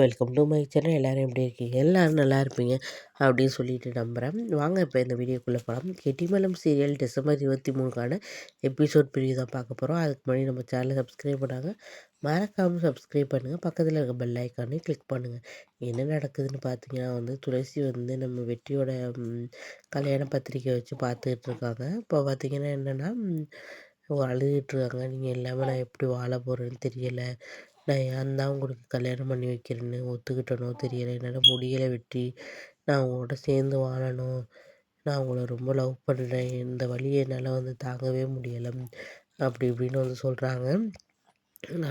Welcome to my channel. எல்லோரும் எப்படி இருக்கீங்க? எல்லோரும் நல்லா இருப்பீங்க அப்படின்னு சொல்லிட்டு நம்புகிறேன். வாங்க இப்போ இந்த வீடியோக்குள்ளே போகலாம். கெட்டிமலம் சீரியல் டிசம்பர் 23க்கான எபிசோட் பிரிவு தான் பார்க்க போகிறோம். அதுக்கு முன்னாடி நம்ம சேனலை சப்ஸ்கிரைப் பண்ணாங்க மறக்காமல் சப்ஸ்கிரைப் பண்ணுங்கள். பக்கத்தில் இருக்க பெல் ஐக்கானே கிளிக் பண்ணுங்கள். என்ன நடக்குதுன்னு பார்த்தீங்கன்னா துளசி நம்ம வெற்றியோட கல்யாண பத்திரிக்கை வச்சு பார்த்துக்கிட்டு இருக்காங்க. இப்போ பார்த்தீங்கன்னா என்னென்னா அழுதுகிட்ருக்காங்க. நீங்கள் எல்லாமே நான் எப்படி வாழ போகிறேன்னு தெரியலை, நான் ஏன் தான் உங்களுக்கு கல்யாணம் பண்ணி வைக்கிறேன்னு ஒத்துக்கிட்டனோ தெரியலை, என்னால் முடியலை வெற்றி, நான் உங்களோட சேர்ந்து வாழணும், நான் உங்களை ரொம்ப லவ் பண்ணுறேன், இந்த வழியை என்னால் தாங்கவே முடியலை அப்படி இப்படின்னு சொல்கிறாங்க.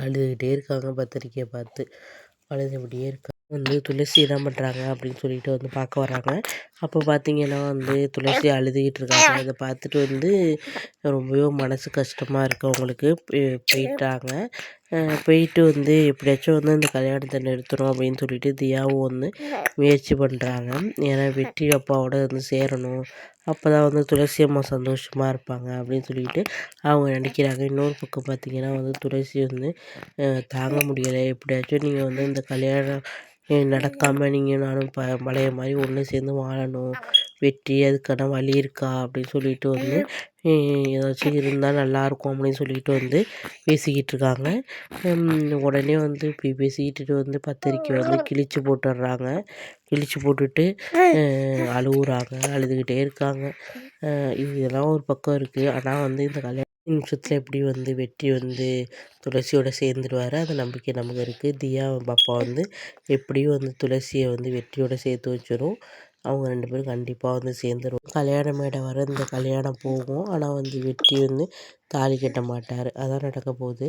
அழுதுகிட்டே இருக்காங்க. பத்திரிக்கையை பார்த்து அழுதுபடியே இருக்காங்க. துளசி என்ன பண்ணுறாங்க அப்படின்னு சொல்லிட்டு பார்க்க வராங்க. அப்போ பார்த்தீங்கன்னா துளசி அழுதுகிட்டு இருக்காங்க. அதை பார்த்துட்டு ரொம்பவே மனசு கஷ்டமாக இருக்குது அவங்களுக்கு. போயிட்டாங்க. போயிட்டு எப்படியாச்சும் இந்த கல்யாணத்தை நிறுத்தணும் அப்படின்னு சொல்லிட்டு தியாவும் முயற்சி பண்ணுறாங்க. ஏன்னா வெற்றி அப்பாவோட சேரணும், அப்போ தான் துளசி அம்மா சந்தோஷமாக இருப்பாங்க அப்படின்னு சொல்லிட்டு அவங்க நினைக்கிறாங்க. இன்னொரு பக்கம் பார்த்திங்கன்னா துளசி தாங்க முடியலை, எப்படியாச்சும் நீங்கள் இந்த கல்யாணம் நடக்காமல் நீங்கள் நானும் பழைய மாதிரி ஒன்று சேர்ந்து வாழணும் வெற்றி, அதுக்கான வழி இருக்கா அப்படின்னு சொல்லிட்டு ஏதாச்சும் இருந்தால் நல்லாயிருக்கும் அப்படின்னு சொல்லிட்டு பேசிக்கிட்டு இருக்காங்க. உடனே இப்படி பேசிக்கிட்டு பத்திரிக்கை கிழிச்சு போட்டுடுறாங்க. கிழிச்சு போட்டுட்டு அழுகுறாங்க, அழுதுகிட்டே இருக்காங்க. இதெல்லாம் ஒரு பக்கம் இருக்குது. ஆனால் இந்த கல்யாண நிமிஷத்தில் எப்படி வெற்றி துளசியோட சேர்ந்துடுவார், அந்த நம்பிக்கை நமக்கு இருக்குது. தியா பாப்பா எப்படியும் துளசியை வெற்றியோட சேர்த்து வச்சிடும். அவங்க 2 பேரும் கண்டிப்பாக சேர்ந்துடும். கல்யாண மேடை வர இந்த கல்யாணம் போகும். ஆனால் வெற்றி தாலி கட்ட மாட்டார். அதான் நடக்க போகுது.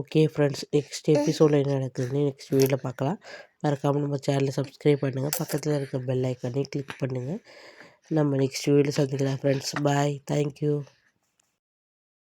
ஓகே ஃப்ரெண்ட்ஸ், நெக்ஸ்ட் எபிசோடில் என்ன நடக்குதுன்னு நெக்ஸ்ட் வீடியோவில் பார்க்கலாம். மறக்காமல் நம்ம சேனலை சப்ஸ்கிரைப் பண்ணுங்கள். பக்கத்தில் இருக்க பெல் ஐக்கானே கிளிக் பண்ணுங்கள். நம்ம நெக்ஸ்ட் வீடியோவில் சந்திக்கலாம் ஃப்ரெண்ட்ஸ். பாய், தேங்க்யூ.